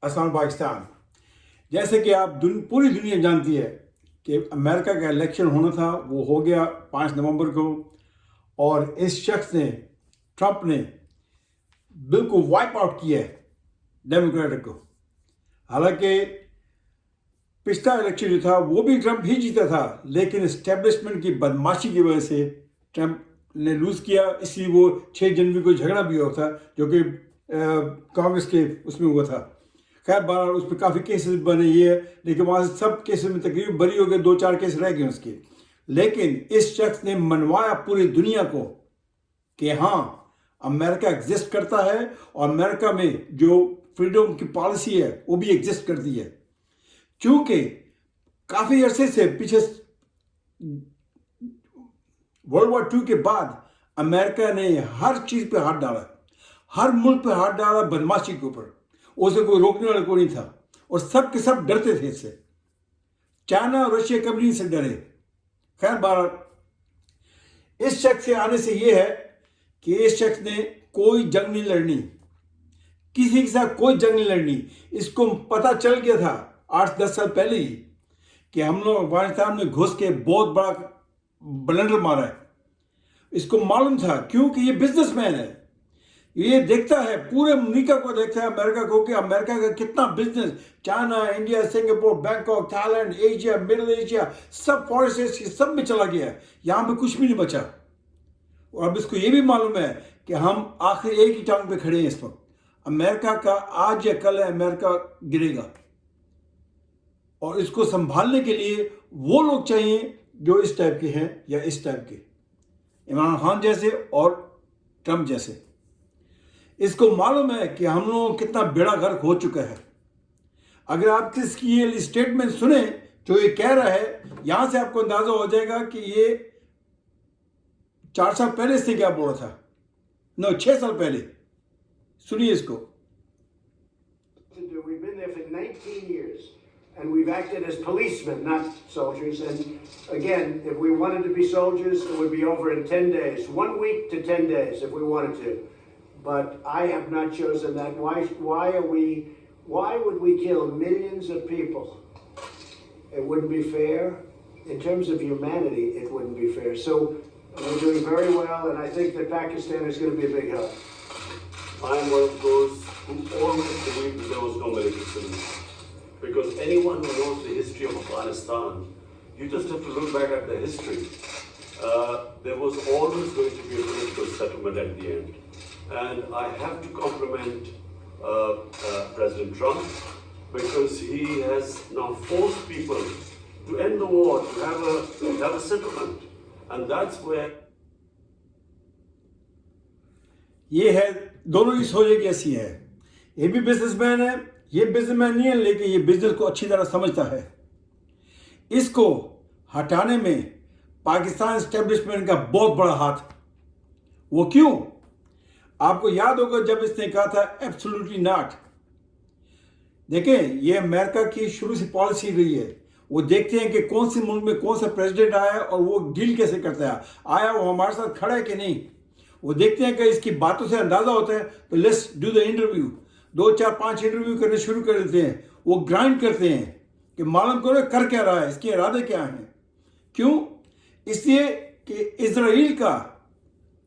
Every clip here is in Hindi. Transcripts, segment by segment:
असम पाकिस्तान। जैसे कि आप पूरी दुनिया जानती है कि अमेरिका का इलेक्शन होना था, वो हो गया 5 नवंबर को। और इस शख्स ने, ट्रंप ने, बिल्कुल वाइप आउट किया है डेमोक्रेटिक को। हालांकि पिछला इलेक्शन जो था वो भी ट्रंप ही जीता था, लेकिन इस्टेब्लिशमेंट की बदमाशी की वजह से ट्रंप ने लूज किया। इसलिए वो 6 जनवरी को झगड़ा भी हुआ था, जो कि कांग्रेस के उसमें हुआ था। खैर बहरहाल उस पर काफ़ी केसेस बने, ये है, लेकिन वहाँ से सब केसेस में तकरीबन बरी हो गए, 2-4 केस रह गए उसके। लेकिन इस शख्स ने मनवाया पूरी दुनिया को कि हाँ, अमेरिका एग्जिस्ट करता है और अमेरिका में जो फ्रीडम की पॉलिसी है वो भी एग्जिस्ट करती है। क्योंकि काफ़ी अरसे से पीछे वर्ल्ड वॉर 2 के बाद अमेरिका ने हर चीज़ पे हाथ डाला, हर मुल्क पे हाथ डाला बदमाशी के ऊपर। उसे कोई रोकने वाला कोई नहीं था और सब के सब डरते थे इससे। चाइना और रशिया कभी नहीं से डरे। खैर बहरहाल इस शख्स के आने से यह है कि इस शख्स ने कोई जंग नहीं लड़नी, किसी के साथ कोई जंग नहीं लड़नी। इसको पता चल गया था 8-10 साल पहले ही कि हम लोग अफगानिस्तान में घुस के बहुत बड़ा ब्लंडर मारा है। इसको मालूम था क्योंकि ये बिजनेसमैन है, ये देखता है, पूरे अमेरिका को देखता है, अमेरिका को, कि अमेरिका का कितना business China, India, Singapore, Bangkok, Thailand, Asia, middle Asia, सब फॉरेस्ट सब में चला गया है। यहाँ पे कुछ भी नहीं बचा। और अब इसको ये भी मालूम है कि हम आखिर एक ही टांग पे खड़े हैं इस वक्त। अमेरिका का आज या कल अमेरिका गिरेगा और इसको संभालने के लिए वो लोग चाहिए जो इस टाइप के हैं या इस टाइप के, इमरान खान जैसे और ट्रंप जैसे। इसको मालूम है कि हम लोगों को कितना बेड़ा गर्क हो चुका है। अगर आप इसकी ये स्टेटमेंट सुने जो ये कह रहा है, यहां से आपको अंदाजा हो जाएगा कि ये 4 साल पहले इसने क्या बोला था। 6 साल पहले। सुनिए इसको। We've been there for 19 years, and we've acted as policemen, not soldiers. And again, if we wanted to be soldiers, it would be over in 10 days, 1 week to 10 days if we wanted to. But I have not chosen that. Why would we kill millions of people? It wouldn't be fair. In terms of humanity, it wouldn't be fair. So we're doing very well, and I think that Pakistan is going to be a big help. I am one of those who always believed that there was no military solution. Because anyone who knows the history of Afghanistan, you just have to look back at the history. There was always going to be a political settlement at the end. And I have to compliment President Trump because he has now forced people to end the war, to have a settlement. And that's where ये है, दोनों की सोच एक ऐसी है। ये भी बिजनेसमैन है, ये बिजनेसमैन नहीं है, लेकिन ये बिजनेस को अच्छी तरह समझता है। इसको हटाने में पाकिस्तान एस्टेब्लिशमेंट का बहुत बड़ा हाथ। वो क्यों? आपको याद होगा जब इसने कहा था एब्सोल्युटली नॉट। देखें, ये अमेरिका की शुरू से पॉलिसी रही है। वो देखते हैं कि कौन से मुल्क में कौन सा प्रेसिडेंट आया है और वो डील कैसे करता है, आया वो हमारे साथ खड़ा है कि नहीं। वो देखते हैं कि इसकी बातों से अंदाजा होता है, तो let's do the interview. 2-4-5 interview करने शुरू कर देते हैं। वो ग्राइंड करते हैं कि मालूम करो कर क्या रहा है, इसके इरादे क्या हैं। क्यों? इसलिए कि इजराइल का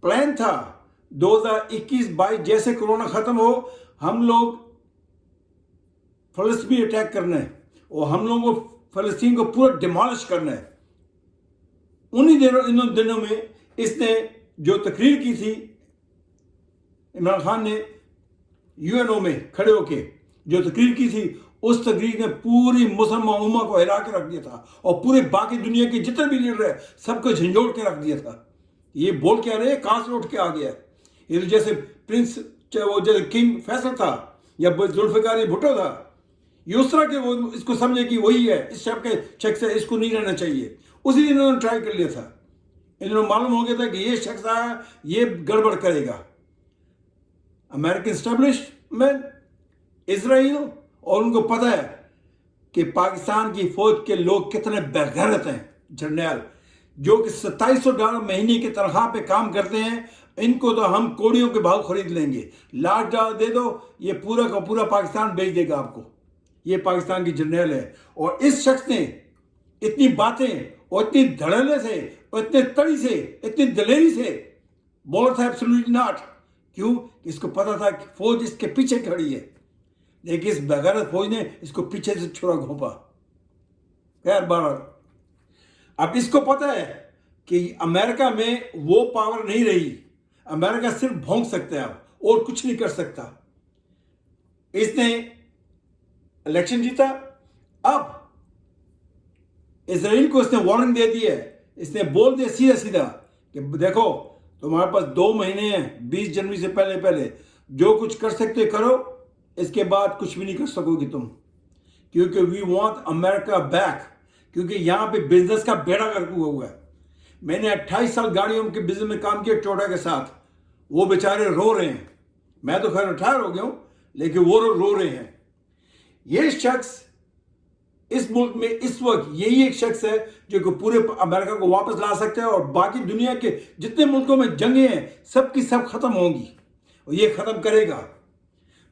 प्लान था 2021-22 जैसे कोरोना खत्म हो, हम लोग फलस्तीन अटैक करना है और हम लोगों को फलस्तीन को पूरा डिमोलिश करना है। इन दिनों में इसने जो तकरीर की थी, इमरान खान ने यूएनओ में खड़े होके जो तकरीर की थी, उस तकरीर ने पूरी मुसलमान उम्मा को हिला के रख दिया था और पूरे बाकी दुनिया के जितने भी लीडर है सबको झंझोड़ के रख दिया था। ये बोल क्या रहे, कहां से उठ के आ गया। ये तो जैसे प्रिंस, वो जैसे किंग फैसल था या जुल्फिकार भुट्टो था, ये उस तरह के वो इसको समझे कि वही है, इस टाइप के शख्स है, इसको नहीं रहना चाहिए। उसी दिन इन्होंने ट्राई कर लिया था। इन्होंने मालूम हो गया था कि ये शख्स आया, ये गड़बड़ करेगा। अमेरिकन एस्टेब्लिशमेंट, इजराइल, और उनको पता है कि पाकिस्तान की फौज के लोग कितने बेगैरत हैं। जर्नैल जो कि $2700 महीने की तनख्वाह पे काम करते हैं, इनको तो हम कोड़ियों के भाव खरीद लेंगे। $1,00,000 दे दो, ये पूरा का पूरा पाकिस्तान बेच देगा आपको। ये पाकिस्तान की जर्नल है। और इस शख्स ने इतनी बातें और इतनी धड़ल्ले से और इतने तड़ी से, इतनी दलेरी से बोला था एब्सोल्युटली नॉट। क्यों? इसको पता था कि फौज इसके पीछे खड़ी है, लेकिन इस बेगैरत फौज ने इसको पीछे से छुरा घोंपा। खैर बहरहाल, अब इसको पता है कि अमेरिका में वो पावर नहीं रही। अमेरिका सिर्फ भौंक सकता है अब, और कुछ नहीं कर सकता। इसने इलेक्शन जीता। अब इजराइल को इसने वार्निंग दे दी है। इसने बोल दिया सीधा सीधा कि देखो, तुम्हारे पास 2 महीने हैं, 20 जनवरी से पहले पहले जो कुछ कर सकते करो, इसके बाद कुछ भी नहीं कर सकोगे तुम, क्योंकि वी वांट अमेरिका बैक। क्योंकि यहाँ पे बिजनेस का बेड़ा गर्क हुआ है। मैंने 28 साल गाड़ियों के बिजनेस में काम किया टोयोटा के साथ। वो बेचारे रो रहे हैं। मैं तो खैर रिटायर हो गया हूं, लेकिन वो रो रहे हैं। ये शख्स इस मुल्क में इस वक्त यही एक शख्स है जो कि पूरे अमेरिका को वापस ला सकता है, और बाकी दुनिया के जितने मुल्कों में जंगें हैं सब की सब खत्म होंगी, और ये खत्म करेगा।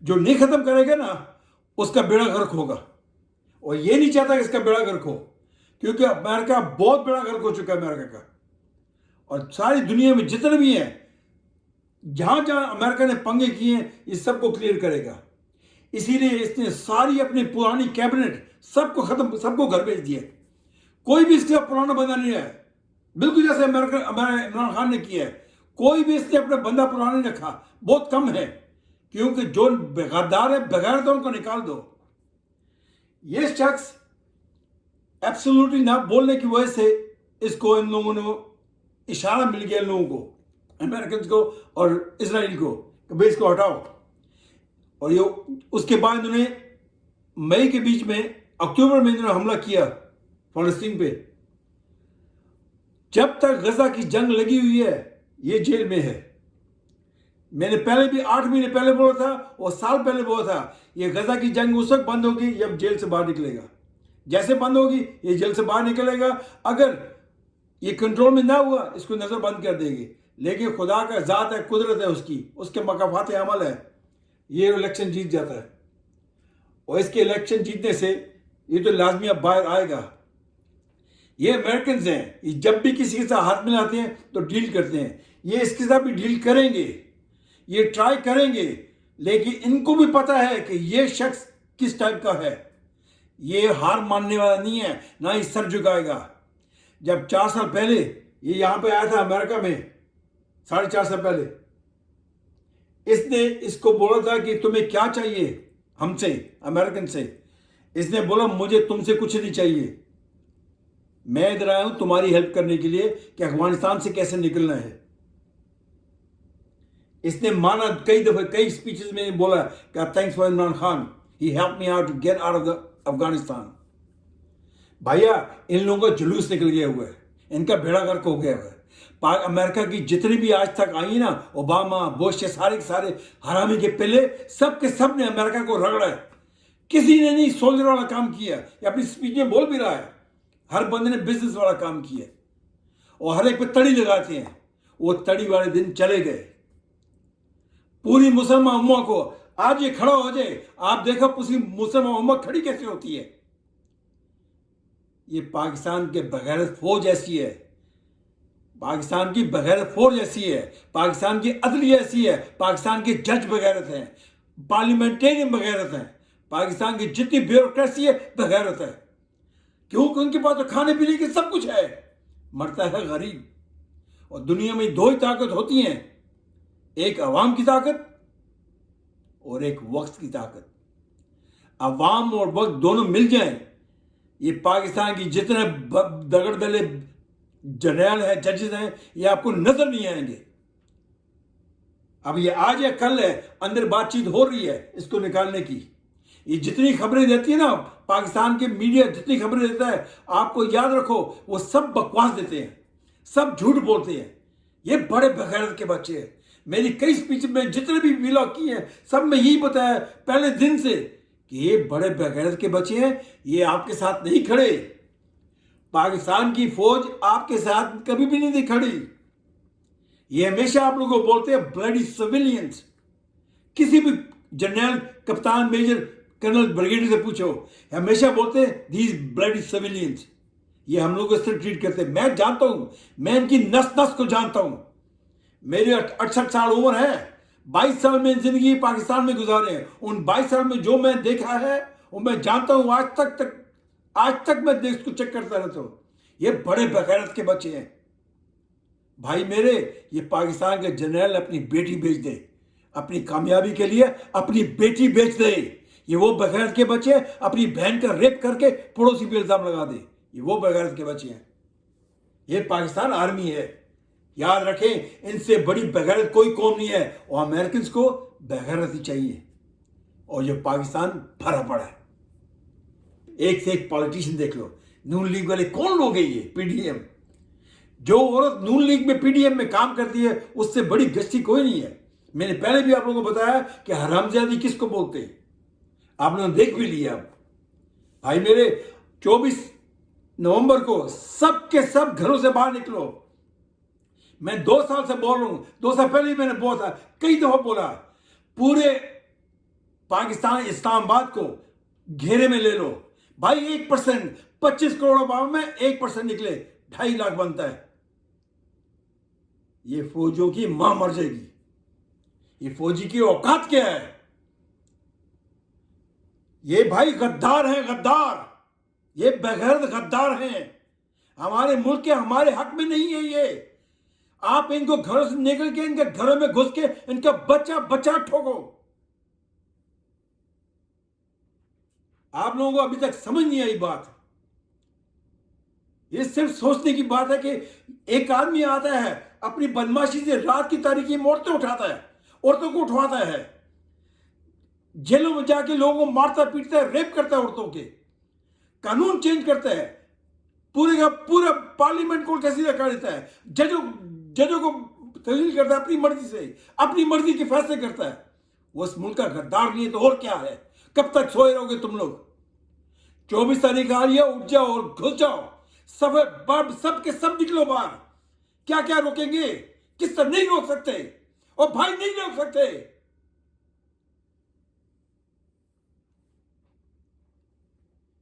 जो नहीं खत्म करेगा ना, उसका बेड़ा गर्क होगा। और ये नहीं चाहता कि इसका बेड़ा गर्क हो, क्योंकि अमेरिका बहुत बड़ा गर्क हो चुका है अमेरिका का। और सारी दुनिया में जितने भी हैं, जहां जहां अमेरिका ने पंगे किए हैं, इस सबको क्लियर करेगा। इसीलिए इसने सारी अपनी पुरानी कैबिनेट सबको खत्म, सबको घर भेज दिया। कोई भी इसके पुराना बंदा नहीं है, बिल्कुल जैसे इमरान खान ने किया है। कोई भी इसने अपना बंदा पुराना नहीं रखा, बहुत कम है, क्योंकि जो गद्दार है बगैर तो उनको निकाल दो। ये शख्स एब्सोल्युटली ना बोलने की वजह से इसको इन लोगों ने इशारा मिल गया, इन लोगों को, अमेरिकन को और इजराइल को, कि भाई इसको हटाओ। और ये उसके बाद उन्होंने मई के बीच में, अक्टूबर में इन्होंने हमला किया फलस्तीन पे। जब तक गजा की जंग लगी हुई है, ये जेल में है। मैंने पहले भी 8 महीने पहले बोला था और साल पहले बोला था, ये गजा की जंग उस वक्त बंद होगी जब जेल से बाहर निकलेगा। जैसे बंद होगी ये जेल से बाहर निकलेगा। अगर ये कंट्रोल में ना हुआ, इसको नजर बंद कर देंगे। लेकिन खुदा का जात है, कुदरत है उसकी, उसके मकाफात अमल है, ये इलेक्शन जीत जाता है। और इसके इलेक्शन जीतने से ये तो लाजमी अब बाहर आएगा। ये अमेरिकन हैं, ये जब भी किसी के साथ हाथ मिलाते हैं तो डील करते हैं। ये इसके साथ भी डील करेंगे, ये ट्राई करेंगे, लेकिन इनको भी पता है कि ये शख्स किस टाइप का है। ये हार मानने वाला नहीं है, ना ही सर झुकाएगा। जब 4 साल पहले ये यहां पे आया था अमेरिका में, 4.5 साल पहले, इसने इसको बोला था कि तुम्हें क्या चाहिए हमसे, अमेरिकन से। इसने बोला मुझे तुमसे कुछ नहीं चाहिए, मैं इधर आया हूं तुम्हारी हेल्प करने के लिए कि अफगानिस्तान से कैसे निकलना है। इसने माना, कई दफे कई स्पीचेस में बोला कि thanks for Imran Khan, he help me out to get out of the Afghanistan. भैया इन लोगों का जुलूस निकल गया हुआ है, इनका बेड़ा गर्क हो गया हुआ है। अमेरिका की जितनी भी आज तक आई ना, ओबामा, बुश, सारे के सारे हरामी के पहले सब के सब ने अमेरिका को रगड़ा है। किसी ने नहीं सोल्जर वाला काम किया। ये अपनी स्पीच में बोल भी रहा है, हर बंदे ने बिजनेस वाला काम किया, और हर एक पे तड़ी लगाते हैं। वो तड़ी वाले दिन चले गए। पूरी मुसलमान उम्मा को आज ये खड़ा हो जाए, आप देखो पूरी मुसलमान उम्मा खड़ी कैसे होती है। ये पाकिस्तान के बगैर फौज ऐसी है, पाकिस्तान की बगैर फौज ऐसी है, पाकिस्तान की अदलिया ऐसी है, पाकिस्तान के जज बगैरत हैं, पार्लियामेंटेरियन बगैरत हैं, पाकिस्तान की जितनी ब्यूरोक्रेसी है बगैरत है। क्योंकि उनके पास तो खाने पीने की सब कुछ है, मरता है गरीब। और दुनिया में 2 ही ताकत होती हैं, एक अवाम की ताकत और एक वक्त की ताकत। अवाम और वक्त दोनों मिल जाएं, ये पाकिस्तान की जितने दगड़ दले जनरल है, जजेस हैं, ये आपको नजर नहीं आएंगे। अब ये आज या कल है, अंदर बातचीत हो रही है इसको निकालने की। ये जितनी खबरें देती है ना, पाकिस्तान के मीडिया जितनी खबरें देता है, आपको याद रखो वो सब बकवास देते हैं, सब झूठ बोलते हैं। ये बड़े बगैरत के बच्चे हैं। मेरी कई स्पीच में जितने भी व्लॉग किए हैं, सब में यही बताया पहले दिन से कि ये बड़े बगैरत के बच्चे हैं, ये आपके साथ नहीं खड़े। पाकिस्तान की फौज आपके साथ कभी भी नहीं थी खड़ी। ये हमेशा आप लोगों को बोलते हैं ब्लडी सिविलियंस। किसी भी जनरल, कप्तान, मेजर, कर्नल, ब्रिगेडियर से पूछो, हमेशा बोलते हैं दीज ब्लडी सिविलियंस। ये हम लोग इस तरह ट्रीट करते हैं। मैं जानता हूं, मैं इनकी नस नस को जानता हूं। मेरी 68 साल उम्र है, 22 साल में जिंदगी पाकिस्तान में गुजारे हैं। उन 22 साल में जो मैं देखा है वो मैं जानता हूं। आज तक मैं देश को चेक करता रहता हूं। ये बड़े बगैरत के बच्चे हैं भाई मेरे। ये पाकिस्तान के जनरल अपनी बेटी बेच दे, अपनी कामयाबी के लिए अपनी बेटी बेच दे। ये वो बगैरत के बच्चे हैं, अपनी बहन का रेप करके पड़ोसी पे इल्जाम लगा दे। ये वो बगैरत के बच्चे हैं। ये पाकिस्तान आर्मी है, याद रखें। इनसे बड़ी बगैरत कोई कौम नहीं है। और अमेरिकन को बगैरत ही चाहिए। और ये पाकिस्तान भरा पड़ा है। एक से एक पॉलिटिशियन देख लो। नून लीग वाले कौन लोग हैं ये? पीडीएम। जो औरत नून लीग में पीडीएम में काम करती है उससे बड़ी गश्ती कोई नहीं है। मैंने पहले भी आप लोगों को बताया कि हरामजादी किसको बोलते हैं। आप लोगों ने देख भी लिया। भाई मेरे 24 नवंबर को सब के सब घरों से बाहर निकलो। मैं 2 साल से बोल रहा हूं, 2 साल पहले ही मैंने बोला था, कई दफा बोला, पूरे पाकिस्तान इस्लामाबाद को घेरे में ले लो। भाई 1%, 25 करोड़ आबादी में 1% निकले, 2.5 लाख बनता है। ये फौजियों की मां मर जाएगी। ये फौजी की औकात क्या है? ये भाई गद्दार हैं, गद्दार। ये बेगैरत गद्दार हैं। हमारे मुल्क के, हमारे हक में नहीं है ये। आप इनको घरों से निकल के इनके घरों में घुस के इनका बच्चा बच्चा ठोको। आप लोगों को अभी तक समझ नहीं आई बात। ये सिर्फ सोचने की बात है कि एक आदमी आता है अपनी बदमाशी से रात की तारीखी में औरतें उठाता है, औरतों को उठवाता है, जेलों में जाके लोगों को मारता पीटता है, रेप करता है औरतों के, कानून चेंज करता है, पूरे का पूरा पार्लियामेंट को कैसे कर देता है, जजों को तब्दील करता है अपनी मर्जी से, अपनी मर्जी के फैसले करता है। वो इस मुल्क का गद्दार नहीं है तो और क्या है? कब तक सोए रहोगे तुम लोग? 24 तारीख आ रही है, उठ जाओ और घुस जाओ। सब के सब निकलो बाहर। क्या क्या रोकेंगे? किस तरह नहीं रोक सकते। और भाई नहीं रोक सकते।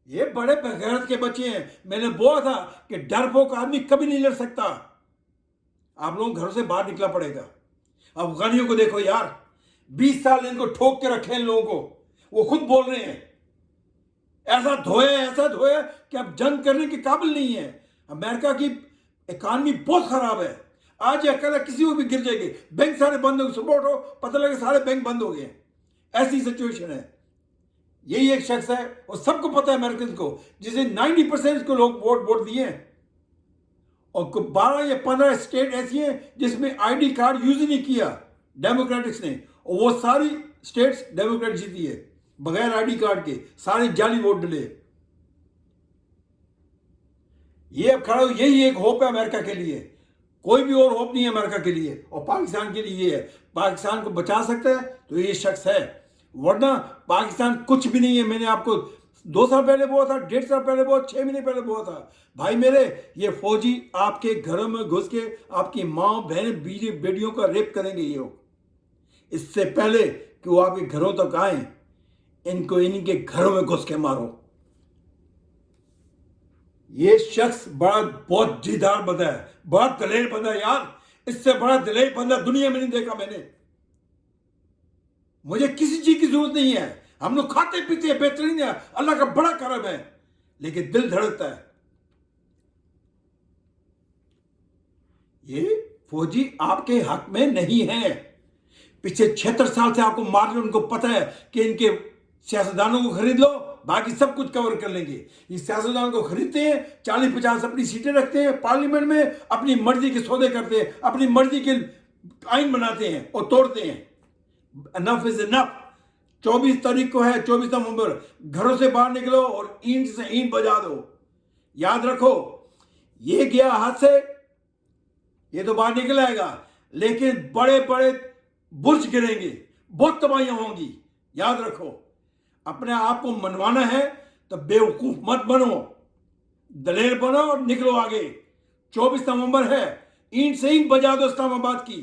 ये बड़े बेगैरत के बच्चे हैं। मैंने बोला था कि डरपोक आदमी कभी नहीं लड़ सकता। आप लोगों घरों से बाहर निकला पड़ेगा। अफगानियों को देखो यार, 20 साल इनको ठोक के रखे इन लोगों को। वो खुद बोल रहे हैं ऐसा धोया कि अब जंग करने के काबिल नहीं है। अमेरिका की इकॉनमी बहुत खराब है। आज ये अकेला किसी को भी गिर जाएगी। बैंक सारे बंद हो, सुबह उठो पता लगे सारे बैंक बंद हो गए। ऐसी सिचुएशन है। यही एक शख्स है और सबको पता है अमेरिकन को, जिसे 90% को लोग वोट दिए हैं। और 12 या 15 स्टेट ऐसी हैं जिसमें आईडी कार्ड यूज ही नहीं किया डेमोक्रेटिक्स ने, और वो सारी स्टेट्स डेमोक्रेट जीती है बगैर आईडी कार्ड के। सारे जाली वोट डले। ये अब खड़ा, यही एक होप है अमेरिका के लिए। कोई भी और होप नहीं है अमेरिका के लिए। और पाकिस्तान के लिए ये है, पाकिस्तान को बचा सकता है तो ये शख्स है, वरना पाकिस्तान कुछ भी नहीं है। मैंने आपको 2 साल पहले बोला था, 1.5 साल पहले बोला, 6 महीने पहले बोला था। भाई मेरे, ये फौजी आपके घरों में घुस के आपकी माँ बहन बीवी बेटियों का रेप करेंगे। ये लोग इससे पहले कि वो आपके घरों तक आए, इनको इनके घरों में घुस के मारो। ये शख्स बहुत जिद्दार बंदा है, बहुत दलेर बंदा है यार। इससे बड़ा दलेर बंदा दुनिया में नहीं देखा मैंने। मुझे किसी चीज की जरूरत नहीं है। हम लोग खाते पीते हैं, बेहतरीन है, अल्लाह का बड़ा करम है, लेकिन दिल धड़कता है। ये फौजी आपके हक में नहीं है। पिछले 76 साल से आपको मार रहे, उनको पता है कि इनके सियासतदानों को खरीद लो, बाकी सब कुछ कवर कर लेंगे। ये सियासतदान को खरीदते हैं, 40-50 अपनी सीटें रखते हैं पार्लियामेंट में, अपनी मर्जी के सौदे करते हैं, अपनी मर्जी के आइन बनाते हैं और तोड़ते हैं। Enough is enough. 24 तारीख को है, 24 नवंबर। घरों से बाहर निकलो और ईंट से ईंट बजा दो। याद रखो, ये गया हाथ से, ये तो बाहर निकल आएगा, लेकिन बड़े बड़े बुर्ज गिरेंगे, बहुत तबाहियां होंगी। याद रखो, अपने आप को मनवाना है तो बेवकूफ मत बनो। दलेर बनो और निकलो आगे। 24 नवंबर है, ईंट से ईंट बजा दो इस्लामाबाद की।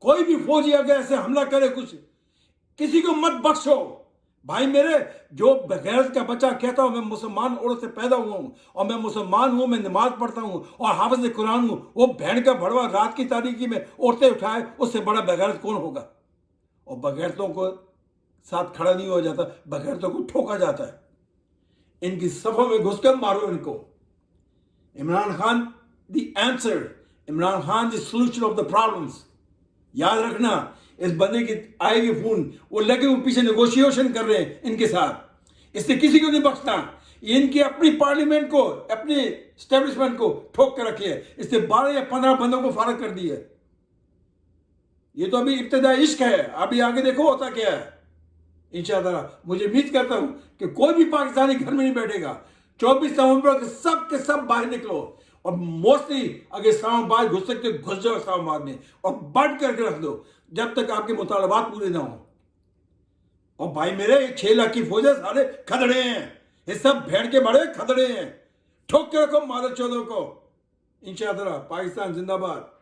कोई भी फौजी अगर ऐसे हमला करे कुछ, किसी को मत बख्शो। भाई मेरे, जो बगैरत का बच्चा कहता हूं मैं मुसलमान औरत से पैदा हुआ हूं और मैं मुसलमान हूं, मैं नमाज पढ़ता हूं और हाफिज कुरान हूं, वो बहन का भड़वा रात की तारीकी में औरतें उठाए, उससे बड़ा बगैरत कौन होगा? और बगैरतों को साथ खड़ा नहीं हो जाता, बगैरतों को ठोका जाता है। इनकी सफों में घुसकर मारो इनको। Imran Khan the answer, Imran Khan the solution of the problems. याद रखना, इस बंदे की आएगी फोन, वो लगे वो पीछे नेगोशिएशन कर रहे हैं इनके साथ। इससे किसी को नहीं बख्शना। इनकी अपनी पार्लियामेंट को, अपनी एस्टेब्लिशमेंट को ठोक कर रखी है। इससे 12 या 15 बंदों को फारग कर दिया। ये तो अभी इब्तिदाई इश्क है, अभी आगे देखो होता क्या है। इंशाअल्लाह मुझे उम्मीद करता हूं कि कोई भी पाकिस्तानी घर में नहीं बैठेगा। 24 नवंबर के सब बाहर निकलो और मोस्टली अगर इस्लामाबाद घुस सकते घुस जाओ इस्लामाबाद में और बंद करके रख दो जब तक आपके मुतालबात पूरे ना हो। और भाई मेरे 6 लाख की फौज है, सारे खदड़े हैं, ये सब भेड़ के बड़े खदड़े हैं। ठोक के रखो मादर चौधर को। इंशाअल्लाह पाकिस्तान जिंदाबाद।